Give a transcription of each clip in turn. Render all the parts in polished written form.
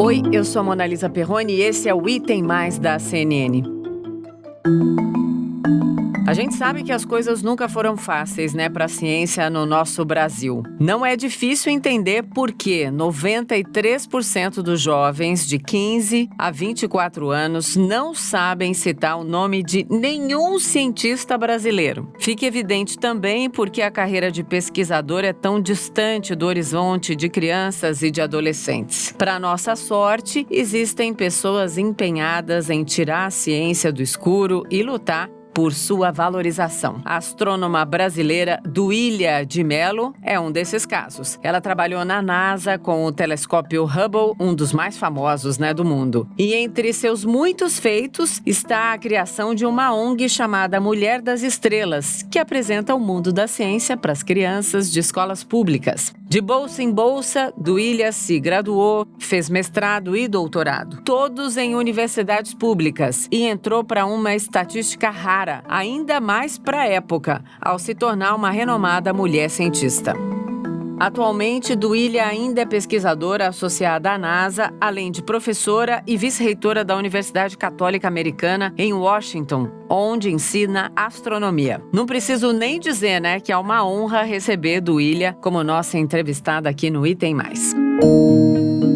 Oi, eu sou a Monalisa Perrone e esse é o Item Mais da CNN. A gente sabe que as coisas nunca foram fáceis, para a ciência no nosso Brasil. Não é difícil entender por que 93% dos jovens de 15 a 24 anos não sabem citar o nome de nenhum cientista brasileiro. Fica evidente também porque a carreira de pesquisador é tão distante do horizonte de crianças e de adolescentes. Para nossa sorte, existem pessoas empenhadas em tirar a ciência do escuro e lutar por sua valorização. A astrônoma brasileira Duília de Mello é um desses casos. Ela trabalhou na NASA com o telescópio Hubble, um dos mais famosos, do mundo. E entre seus muitos feitos está a criação de uma ONG chamada Mulher das Estrelas, que apresenta o mundo da ciência para as crianças de escolas públicas. De bolsa em bolsa, Duília se graduou, fez mestrado e doutorado, todos em universidades públicas, e entrou para uma estatística rara, ainda mais para a época, ao se tornar uma renomada mulher cientista. Atualmente, Duília ainda é pesquisadora associada à NASA, além de professora e vice-reitora da Universidade Católica Americana em Washington, onde ensina astronomia. Não preciso nem dizer, que é uma honra receber Duília como nossa entrevistada aqui no Item Mais.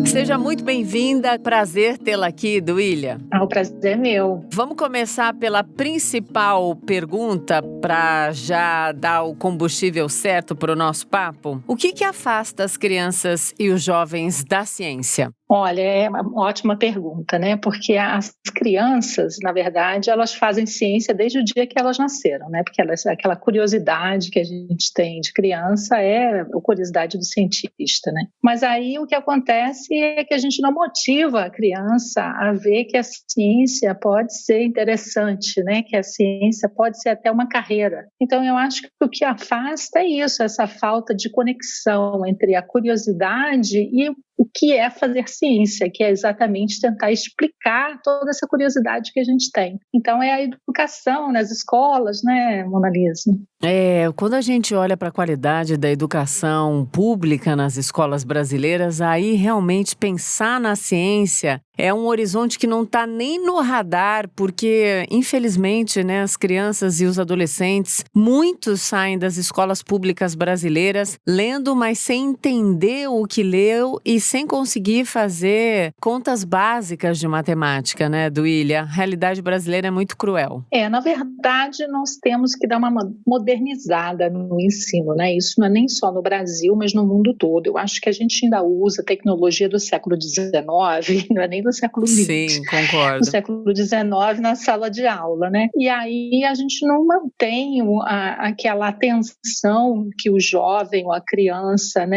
Seja muito bem-vinda, prazer tê-la aqui, Duília. O prazer é meu. Vamos começar pela principal pergunta para já dar o combustível certo para o nosso papo. O que afasta as crianças e os jovens da ciência? Olha, é uma ótima pergunta, Porque as crianças, na verdade, elas fazem ciência desde o dia que elas nasceram, Porque aquela curiosidade que a gente tem de criança é a curiosidade do cientista, Mas aí o que acontece é que a gente não motiva a criança a ver que a ciência pode ser interessante, Que a ciência pode ser até uma carreira. Então, eu acho que o que afasta é isso, essa falta de conexão entre a curiosidade e o que é fazer ciência, que é exatamente tentar explicar toda essa curiosidade que a gente tem. Então, é a educação nas escolas, Monalisa? Quando a gente olha para a qualidade da educação pública nas escolas brasileiras, aí realmente pensar na ciência é um horizonte que não está nem no radar, porque, infelizmente, as crianças e os adolescentes, muitos saem das escolas públicas brasileiras lendo, mas sem entender o que leu e sem conseguir fazer contas básicas de matemática, Duília? A realidade brasileira é muito cruel. Na verdade, nós temos que dar uma modernizada no ensino, Isso não é nem só no Brasil, mas no mundo todo. Eu acho que a gente ainda usa a tecnologia do século XIX, não é nem do século XX. Sim, concordo. Do século XIX na sala de aula, E aí a gente não mantém aquela atenção que o jovem ou a criança,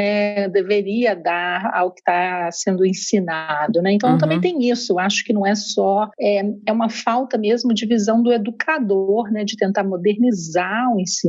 deveria dar ao que está sendo ensinado, Então também tem isso. Eu acho que não é só é uma falta mesmo de visão do educador, de tentar modernizar o ensino.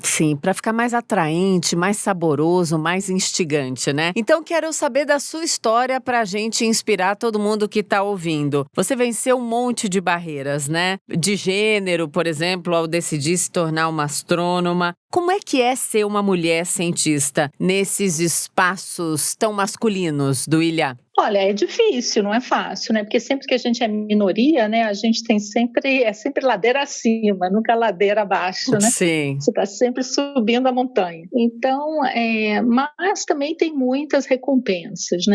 Sim, para ficar mais atraente, mais saboroso, mais instigante, Então quero saber da sua história para a gente inspirar todo mundo que está ouvindo. Você venceu um monte de barreiras, De gênero, por exemplo, ao decidir se tornar uma astrônoma. Como é que é ser uma mulher cientista nesses espaços tão masculinos, Duília? Olha, é difícil, não é fácil, Porque sempre que a gente é minoria, a gente tem sempre ladeira acima, nunca ladeira abaixo, Sim. Você está sempre subindo a montanha. Então, mas também tem muitas recompensas,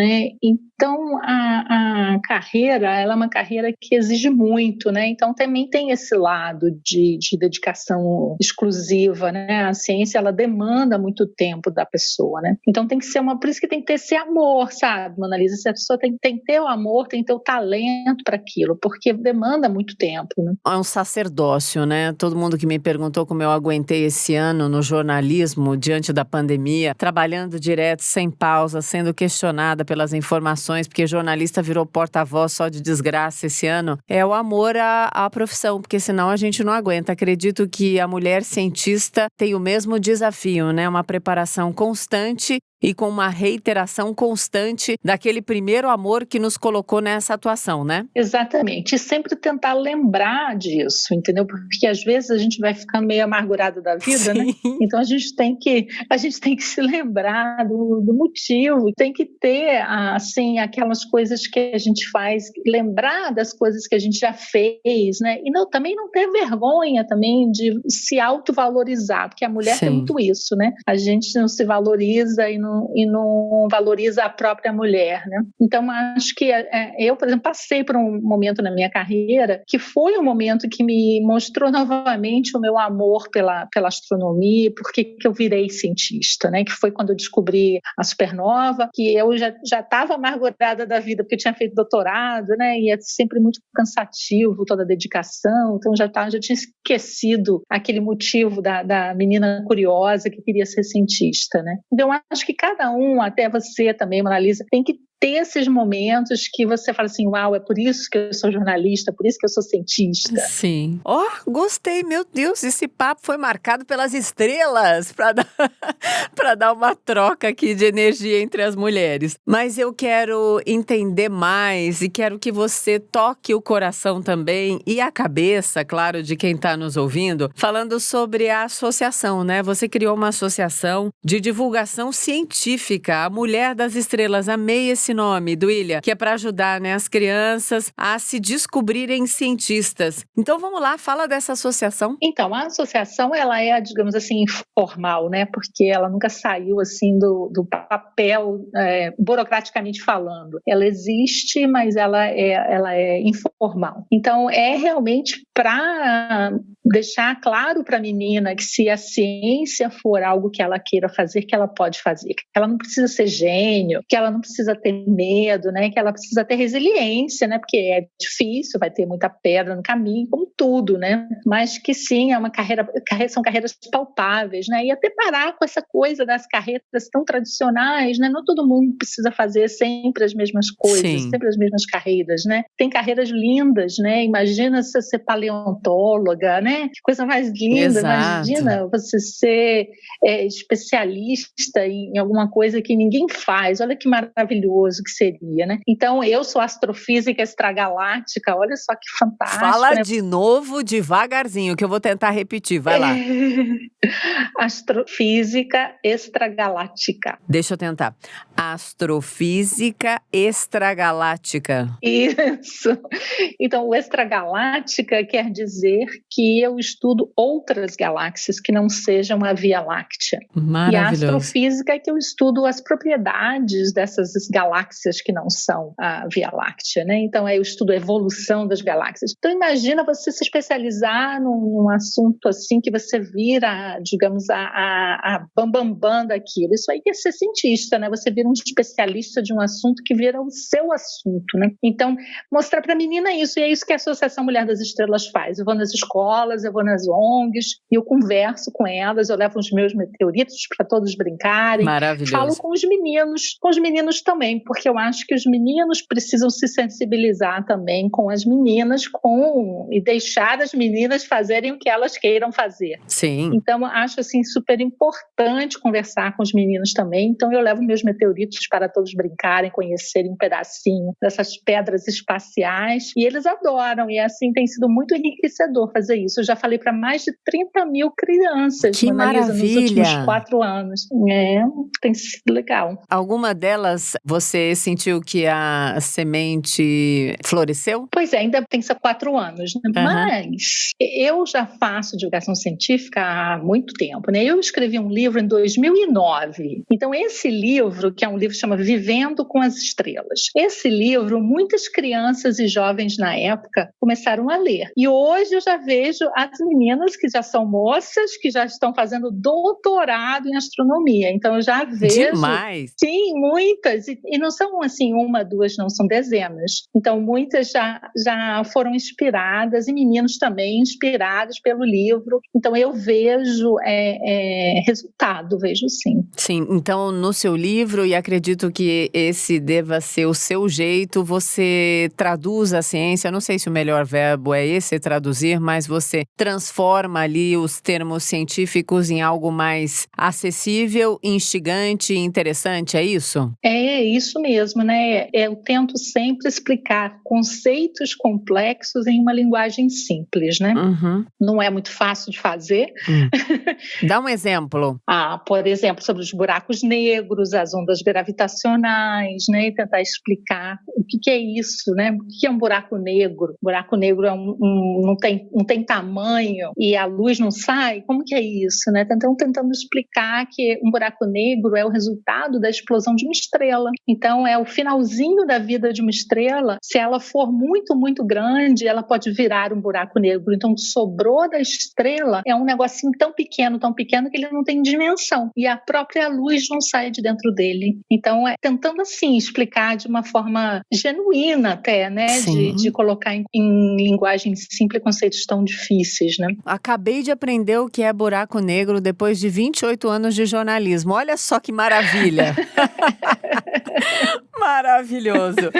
Então, a carreira, ela é uma carreira que exige muito, Então, também tem esse lado de dedicação exclusiva, A ciência, ela demanda muito tempo da pessoa, Então, tem que ser por isso que tem que ter esse amor, sabe, Monalisa? A pessoa tem que ter o amor, tem que ter o talento para aquilo, porque demanda muito tempo. É um sacerdócio, Todo mundo que me perguntou como eu aguentei esse ano no jornalismo, diante da pandemia, trabalhando direto, sem pausa, sendo questionada pelas informações, porque jornalista virou porta-voz só de desgraça esse ano, é o amor à profissão, porque senão a gente não aguenta. Acredito que a mulher cientista tem o mesmo desafio, Uma preparação constante E com uma reiteração constante daquele primeiro amor que nos colocou nessa atuação, né? Exatamente. E sempre tentar lembrar disso, entendeu? Porque às vezes a gente vai ficando meio amargurado da vida, né? Então a gente tem que se lembrar do motivo, tem que ter, assim, aquelas coisas que a gente faz, lembrar das coisas que a gente já fez, né? E também não ter vergonha também de se autovalorizar, porque a mulher tem muito isso, né? A gente não se valoriza e não valoriza a própria mulher, né? Então, acho que eu, por exemplo, passei por um momento na minha carreira que foi um momento que me mostrou novamente o meu amor pela astronomia, porque eu virei cientista, né? Que foi quando eu descobri a supernova, que eu já estava amargurada da vida, porque eu tinha feito doutorado, né? E é sempre muito cansativo toda a dedicação, então já tinha esquecido aquele motivo da menina curiosa que queria ser cientista, né? Então, acho que cada um, até você também, Mona Lisa, tem que ter esses momentos que você fala assim, uau, é por isso que eu sou jornalista, por isso que eu sou cientista. Sim. Gostei, meu Deus, esse papo foi marcado pelas estrelas para dar uma troca aqui de energia entre as mulheres. Mas eu quero entender mais e quero que você toque o coração também e a cabeça, claro, de quem está nos ouvindo, falando sobre a associação, né? Você criou uma associação de divulgação científica, a Mulher das Estrelas. Amei esse nome, Duília, que é para ajudar, né, as crianças a se descobrirem cientistas. Então vamos lá, fala dessa associação. Então, a associação, ela é, digamos assim, informal, né, porque ela nunca saiu assim do papel, burocraticamente falando. Ela existe, mas ela é informal. Então, é realmente para deixar claro para a menina que se a ciência for algo que ela queira fazer, que ela pode fazer, que ela não precisa ser gênio, que ela não precisa ter medo, né? Que ela precisa ter resiliência, né? Porque é difícil, vai ter muita pedra no caminho, como tudo, né? Mas que sim, é uma são carreiras palpáveis, né? E até parar com essa coisa das carreiras tão tradicionais, né? Não todo mundo precisa fazer sempre as mesmas coisas, Sim. sempre as mesmas carreiras, né? Tem carreiras lindas, né? Imagina você ser paleontóloga, né? Que coisa mais linda, Exato. Imagina você ser especialista em alguma coisa que ninguém faz, olha que maravilhoso que seria, né? Então, eu sou astrofísica extragaláctica, olha só que fantástico. Fala, né? de novo, devagarzinho, que eu vou tentar repetir, vai lá. Astrofísica extragaláctica. Deixa eu tentar. Astrofísica extragaláctica. Isso. Então, o extragaláctica quer dizer que eu estudo outras galáxias que não sejam a Via Láctea. E a astrofísica é que eu estudo as propriedades dessas galáxias que não são a Via Láctea, né? Então, eu estudo a evolução das galáxias. Então, imagina você se especializar num assunto assim que você vira, digamos, a bambambam daquilo. Isso aí é ser cientista, né? Você vira um especialista de um assunto que vira o seu assunto, né? Então, mostrar para a menina isso, e é isso que a Associação Mulher das Estrelas faz. Eu vou nas escolas, eu vou nas ONGs, e eu converso com elas, eu levo os meus meteoritos para todos brincarem. Maravilhoso. Falo com os meninos também, porque eu acho que os meninos precisam se sensibilizar também com as meninas, e deixar as meninas fazerem o que elas queiram fazer. Sim. Então, acho assim super importante conversar com os meninos também. Então, eu levo meus meteoritos para todos brincarem, conhecerem um pedacinho dessas pedras espaciais, e eles adoram, e assim tem sido muito enriquecedor fazer isso. Eu já falei para mais de 30 mil crianças, que Mona Lisa, nos últimos 4 anos. Tem sido legal. Alguma delas você sentiu que a semente floresceu? Pois é, ainda tem 4 anos, né? Mas eu já faço divulgação científica há muito tempo, né? Eu escrevi um livro em 2009. Então, esse livro, que é um livro que chama Vivendo com as Estrelas, esse livro, muitas crianças e jovens na época começaram a ler. E hoje eu já vejo as meninas que já são moças, que já estão fazendo doutorado em astronomia. Então, eu já vejo... Demais! Sim, muitas. E não são assim uma, duas, não, são dezenas. Então muitas já foram inspiradas, e meninos também inspirados pelo livro. Então eu vejo resultado, vejo sim. Sim, então no seu livro, e acredito que esse deva ser o seu jeito, você traduz a ciência, não sei se o melhor verbo é esse, traduzir, mas você transforma ali os termos científicos em algo mais acessível, instigante e interessante, é isso? É isso mesmo, né? Eu tento sempre explicar conceitos complexos em uma linguagem simples, né? Uhum. Não é muito fácil de fazer. Dá um exemplo. Por exemplo, sobre os buracos negros, as ondas gravitacionais, né? E tentar explicar o que é isso, né? O que é um buraco negro? O buraco negro não tem tamanho e a luz não sai? Como que é isso, né? Então, tentando explicar que um buraco negro é o resultado da explosão de uma estrela. Então, é o finalzinho da vida de uma estrela. Se ela for muito, muito grande, ela pode virar um buraco negro. Então, o que sobrou da estrela é um negocinho tão pequeno que ele não tem dimensão. E a própria luz não sai de dentro dele. Então, tentando assim explicar de uma forma genuína até, né? De colocar em linguagem simples conceitos tão difíceis, né? Acabei de aprender o que é buraco negro depois de 28 anos de jornalismo. Olha só que maravilha! Maravilhoso.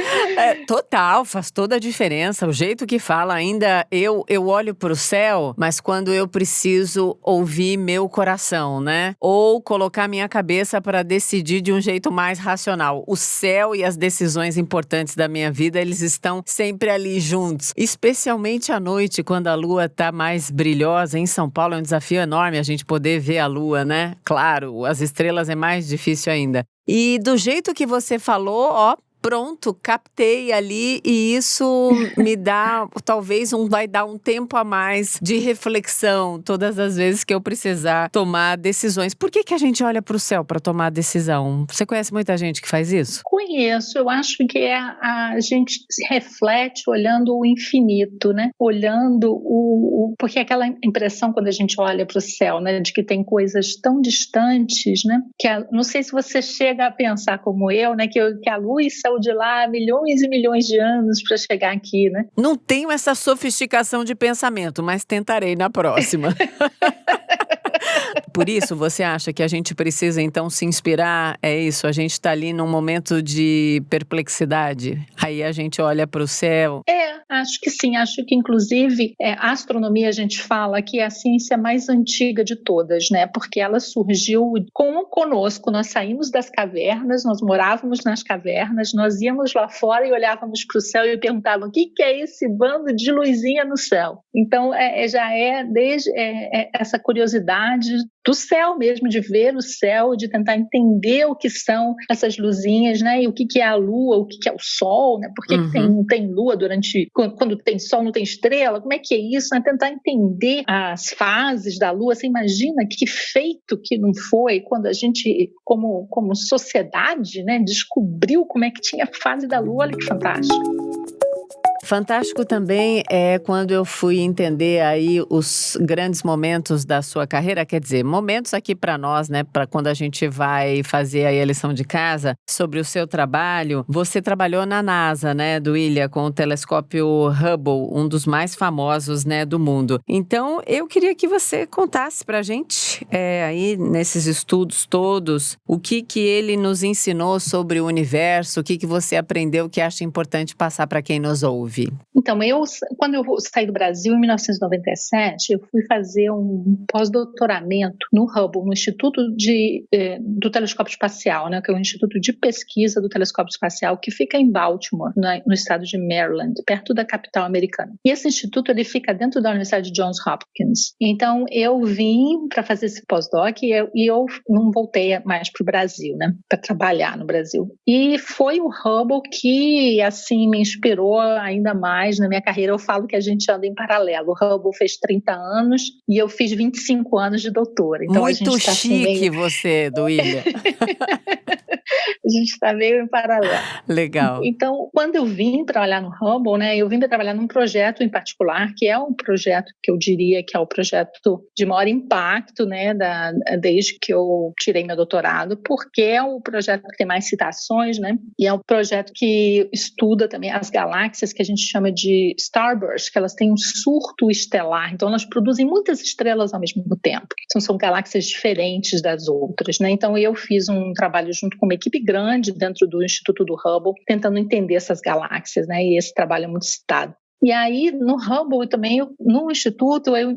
Total, faz toda a diferença. O jeito que fala ainda, eu olho para o céu, mas quando eu preciso ouvir meu coração, né? Ou colocar minha cabeça para decidir de um jeito mais racional. O céu e as decisões importantes da minha vida, eles estão sempre ali juntos. Especialmente à noite, quando a lua tá mais brilhosa. Em São Paulo é um desafio enorme a gente poder ver a lua, né? Claro, as estrelas é mais difícil ainda. E do jeito que você falou, pronto, captei ali, e isso me dá, talvez vai dar um tempo a mais de reflexão todas as vezes que eu precisar tomar decisões. Por que a gente olha para o céu para tomar decisão? Você conhece muita gente que faz isso? Conheço, eu acho que a gente se reflete olhando o infinito, né? Olhando porque aquela impressão quando a gente olha para o céu, né? De que tem coisas tão distantes, né? Não sei se você chega a pensar como eu, né? Que a luz saiu de lá milhões e milhões de anos para chegar aqui, né? Não tenho essa sofisticação de pensamento, mas tentarei na próxima. Por isso, você acha que a gente precisa, então, se inspirar? É isso, a gente está ali num momento de perplexidade, aí a gente olha para o céu. Acho que sim, acho que inclusive a astronomia, a gente fala que é a ciência mais antiga de todas, né? Porque ela surgiu conosco, nós saímos das cavernas, nós morávamos nas cavernas, nós íamos lá fora e olhávamos para o céu e perguntavam: o que é esse bando de luzinha no céu? Então, já é desde essa curiosidade do céu mesmo, de ver o céu, de tentar entender o que são essas luzinhas, né? E o que é a lua, o que é o sol, né? Por que não tem lua quando tem sol, não tem estrela? Como é que é isso? Né? Tentar entender as fases da lua. Você imagina que feito que não foi quando a gente, como sociedade, né, descobriu como é que tinha a fase da lua. Olha que fantástico. Fantástico também é quando eu fui entender aí os grandes momentos da sua carreira, quer dizer, momentos aqui para nós, né, para quando a gente vai fazer aí a lição de casa sobre o seu trabalho. Você trabalhou na NASA, né, Duília, com o telescópio Hubble, um dos mais famosos, né, do mundo. Então, eu queria que você contasse pra gente, aí nesses estudos todos, o que ele nos ensinou sobre o universo, o que você aprendeu que acha importante passar para quem nos ouve. Então, quando eu saí do Brasil em 1997, eu fui fazer um pós-doutoramento no Hubble, no Instituto do Telescópio Espacial, né, que é o Instituto de Pesquisa do Telescópio Espacial, que fica em Baltimore, no estado de Maryland, perto da capital americana. E esse instituto ele fica dentro da Universidade de Johns Hopkins. Então, eu vim para fazer esse pós-doc e eu não voltei mais para o Brasil, né, para trabalhar no Brasil. E foi o Hubble que, assim, me inspirou ainda mais na minha carreira. Eu falo que a gente anda em paralelo. O Hubble fez 30 anos e eu fiz 25 anos de doutora. Então, muito a gente tá chique assim, você, Duília. A gente está meio em paralelo. Legal. Então, quando eu vim trabalhar no Hubble, né, eu vim trabalhar num projeto em particular, que é um projeto que eu diria que é o projeto de maior impacto, né, desde que eu tirei meu doutorado, porque é o projeto que tem mais citações, né, e é um projeto que estuda também as galáxias que a gente chama de starburst, que elas têm um surto estelar, então elas produzem muitas estrelas ao mesmo tempo. Então, são galáxias diferentes das outras, né? Então, eu fiz um trabalho junto com uma equipe grande dentro do Instituto do Hubble, tentando entender essas galáxias, né? E esse trabalho é muito citado. E aí, no Hubble também, no Instituto, eu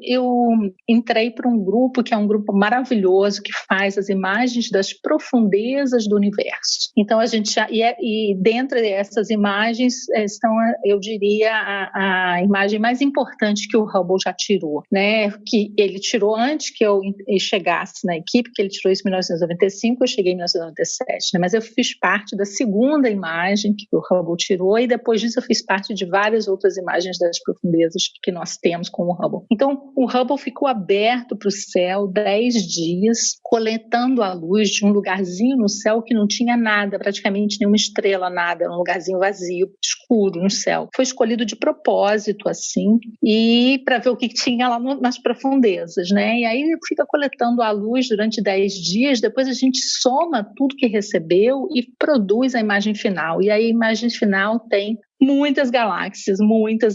entrei para um grupo que é um grupo maravilhoso, que faz as imagens das profundezas do universo. Então, a gente e dentre essas imagens estão, eu diria, a imagem mais importante que o Hubble já tirou, né? Que ele tirou antes que eu chegasse na equipe, que ele tirou isso em 1995, eu cheguei em 1997, né? Mas eu fiz parte da segunda imagem que o Hubble tirou, e depois disso eu fiz parte de várias outras imagens das profundezas que nós temos com o Hubble. Então, o Hubble ficou aberto para o céu 10 dias, coletando a luz de um lugarzinho no céu que não tinha nada, praticamente nenhuma estrela, nada, um lugarzinho vazio, escuro no céu. Foi escolhido de propósito, assim, e para ver o que tinha lá nas profundezas, né? E aí fica coletando a luz durante 10 dias, depois a gente soma tudo que recebeu e produz a imagem final. E aí a imagem final tem muitas galáxias,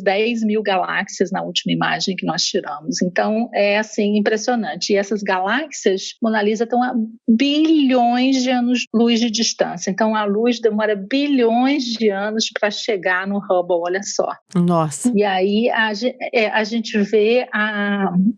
10 mil galáxias na última imagem que nós tiramos. Então, é assim, impressionante. E essas galáxias, Mona Lisa, estão a bilhões de anos-luz de distância. Então, a luz demora bilhões de anos para chegar no Hubble, olha só. Nossa. E aí, a gente vê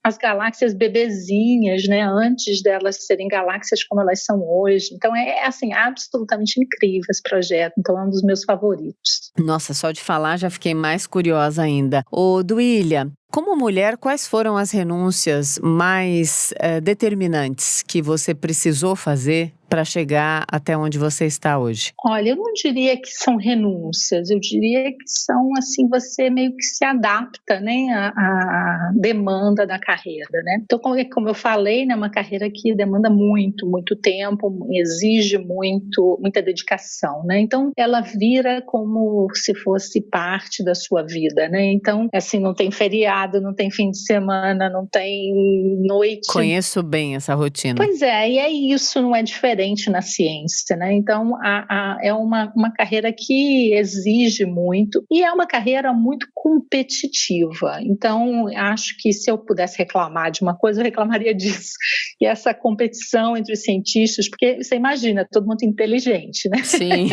as galáxias bebezinhas, né, antes delas serem galáxias como elas são hoje. Então, assim, absolutamente incrível esse projeto. Então, é um dos meus favoritos. Nossa, só de falar já fiquei mais curiosa ainda. Ô, Duília, como mulher, quais foram as renúncias mais determinantes que você precisou fazer para chegar até onde você está hoje? Olha, eu não diria que são renúncias, eu diria que são, assim, você meio que se adapta, né, à demanda da carreira, né? Então, como eu falei, né, uma carreira que demanda muito, muito tempo, exige muita dedicação, né? Então, ela vira como se fosse parte da sua vida, né? Então, assim, não tem feriado, não tem fim de semana, não tem noite. Conheço bem essa rotina. Pois é, e é isso, não é diferente na ciência, né? Então, é uma carreira que exige muito e é uma carreira muito competitiva. Então, acho que se eu pudesse reclamar de uma coisa, eu reclamaria disso. E essa competição entre os cientistas, porque você imagina, todo mundo inteligente, né? Sim.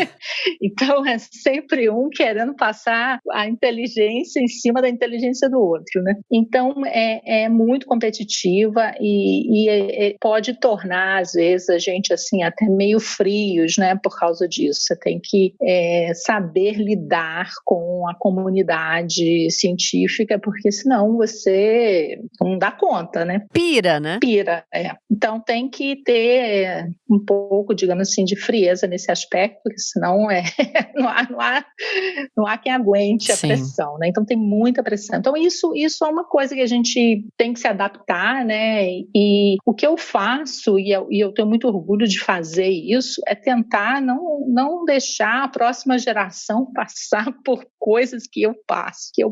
Então, é sempre um querendo passar a inteligência em cima da inteligência do outro, né? Então, é muito competitiva e pode tornar, às vezes, a gente, assim, até meio frios, né, por causa disso. Você tem que saber lidar com a comunidade científica, porque senão você não dá conta, né? Pira, né? Pira, Então tem que ter um pouco, digamos assim, de frieza nesse aspecto, porque senão não há quem aguente a pressão, né? Então tem muita pressão. Então isso é uma coisa que a gente tem que se adaptar, né? E o que eu faço, e eu tenho muito orgulho de fazer isso, é tentar não deixar a próxima geração passar por coisas que eu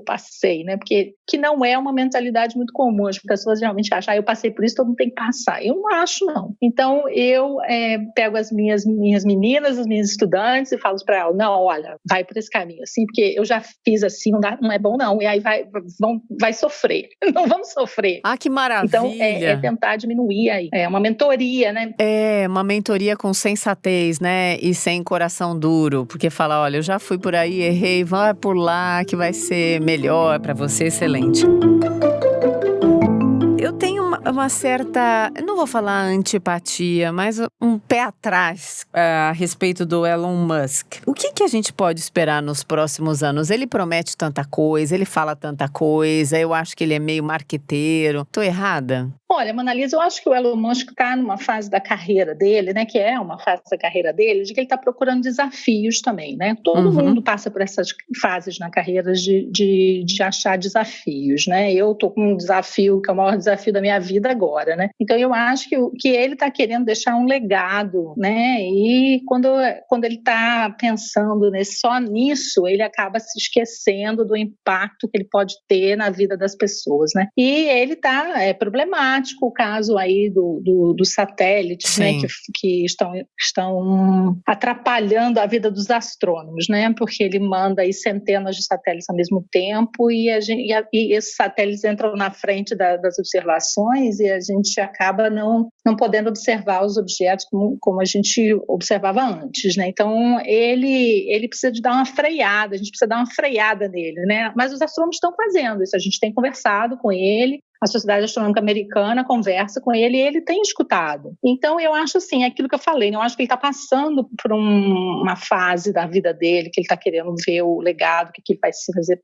passei, né? Porque que não é uma mentalidade muito comum. As pessoas geralmente acham, eu passei por isso, todo mundo tem que passar. Eu não acho, não. Então, eu pego as minhas meninas, as minhas estudantes e falo para elas, não, olha, vai por esse caminho, assim, porque eu já fiz assim, não é bom não, e aí vai sofrer. Não vamos sofrer. Ah, que maravilha! Então, é tentar diminuir aí. É uma mentoria, né? É, uma mentoria com sensatez, né? E sem coração duro, porque fala, olha, eu já fui por aí, errei, vai por lá que vai ser melhor para você, excelente. Eu tenho uma certa, não vou falar antipatia, mas um pé atrás a respeito do Elon Musk. O que a gente pode esperar nos próximos anos? Ele promete tanta coisa, ele fala tanta coisa, eu acho que ele é meio marqueteiro. Tô errada? Olha, Mona Lisa, eu acho que o Elon Musk está numa fase da carreira dele, né, que é uma fase da carreira dele, de que ele está procurando desafios também, né? Todo mundo passa por essas fases na carreira de achar desafios, né? Eu estou com um desafio, que é o maior desafio da minha vida, vida agora, né? Então eu acho que ele está querendo deixar um legado, né? E quando ele está pensando só nisso, ele acaba se esquecendo do impacto que ele pode ter na vida das pessoas, né? E ele é problemático o caso aí dos satélites, né? Que estão atrapalhando a vida dos astrônomos, né? Porque ele manda aí centenas de satélites ao mesmo tempo e esses satélites entram na frente das observações e a gente acaba não podendo observar os objetos como a gente observava antes, né? Então ele precisa de dar uma freada, a gente precisa dar uma freada nele, né? Mas os astrônomos estão fazendo isso, a gente tem conversado com ele, a Sociedade Astronômica Americana conversa com ele e ele tem escutado. Então, eu acho assim, aquilo que eu falei, né? Eu acho que ele está passando por uma fase da vida dele, que ele está querendo ver o legado, o que ele vai se fazer,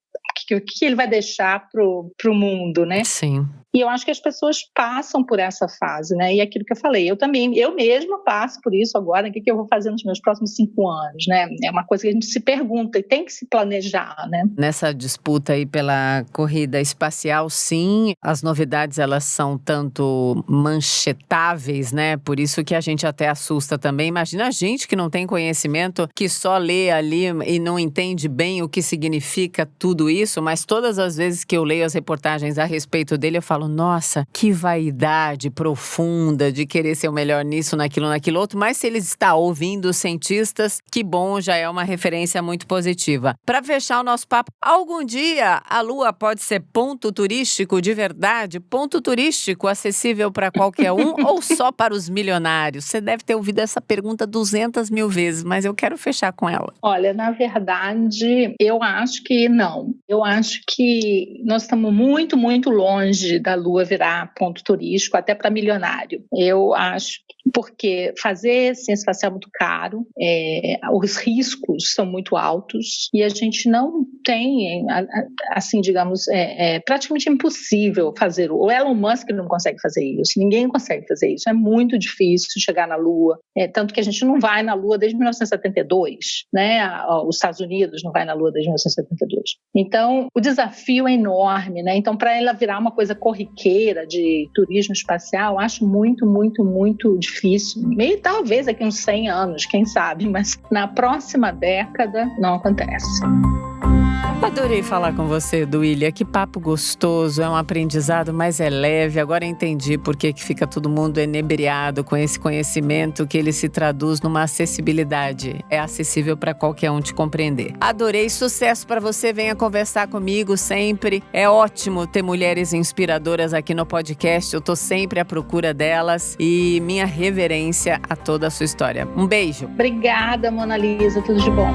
o que ele vai deixar pro mundo, né? Sim. E eu acho que as pessoas passam por essa fase, né? E aquilo que eu falei, eu mesma passo por isso agora, o que eu vou fazer nos meus próximos 5 anos, né? É uma coisa que a gente se pergunta e tem que se planejar, né? Nessa disputa aí pela corrida espacial, sim, as novidades elas são tanto manchetáveis, né? Por isso que a gente até assusta também. Imagina a gente que não tem conhecimento, que só lê ali e não entende bem o que significa tudo isso, mas todas as vezes que eu leio as reportagens a respeito dele, eu falo, nossa, que vaidade profunda de querer ser o melhor nisso, naquilo outro, mas se ele está ouvindo os cientistas, que bom, já é uma referência muito positiva. Para fechar o nosso papo, algum dia a Lua pode ser ponto turístico de verdade? Ponto turístico acessível para qualquer um ou só para os milionários? Você deve ter ouvido essa pergunta 200 mil vezes, mas eu quero fechar com ela. Olha, na verdade, eu acho que não. Eu acho que nós estamos muito, muito longe da Lua virar ponto turístico, até para milionário. Eu acho porque fazer ciência espacial é muito caro, os riscos são muito altos e a gente não tem, assim, digamos, praticamente impossível fazer. O Elon Musk não consegue fazer isso, ninguém consegue fazer isso, é muito difícil chegar na Lua, tanto que a gente não vai na Lua desde 1972, né? Os Estados Unidos não vai na Lua desde 1972. Então, o desafio é enorme, né? Então, para ela virar uma coisa corriqueira de turismo espacial, eu acho muito, muito, muito difícil. E talvez daqui uns 100 anos, quem sabe, mas na próxima década não acontece. Adorei falar com você, Duília. Que papo gostoso, é um aprendizado, mas é leve. Agora entendi por que fica todo mundo enebriado com esse conhecimento, que ele se traduz numa acessibilidade. É acessível para qualquer um te compreender. Adorei, sucesso para você, venha conversar comigo sempre. É ótimo ter mulheres inspiradoras aqui no podcast, eu tô sempre à procura delas e minha reverência a toda a sua história. Um beijo. Obrigada, Mona Lisa, tudo de bom.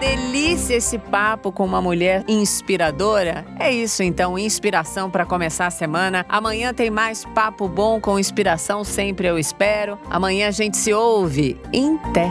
Delícia esse papo com uma mulher inspiradora. É isso então, inspiração para começar a semana. Amanhã tem mais papo bom com inspiração, sempre eu espero. Amanhã a gente se ouve. Em té.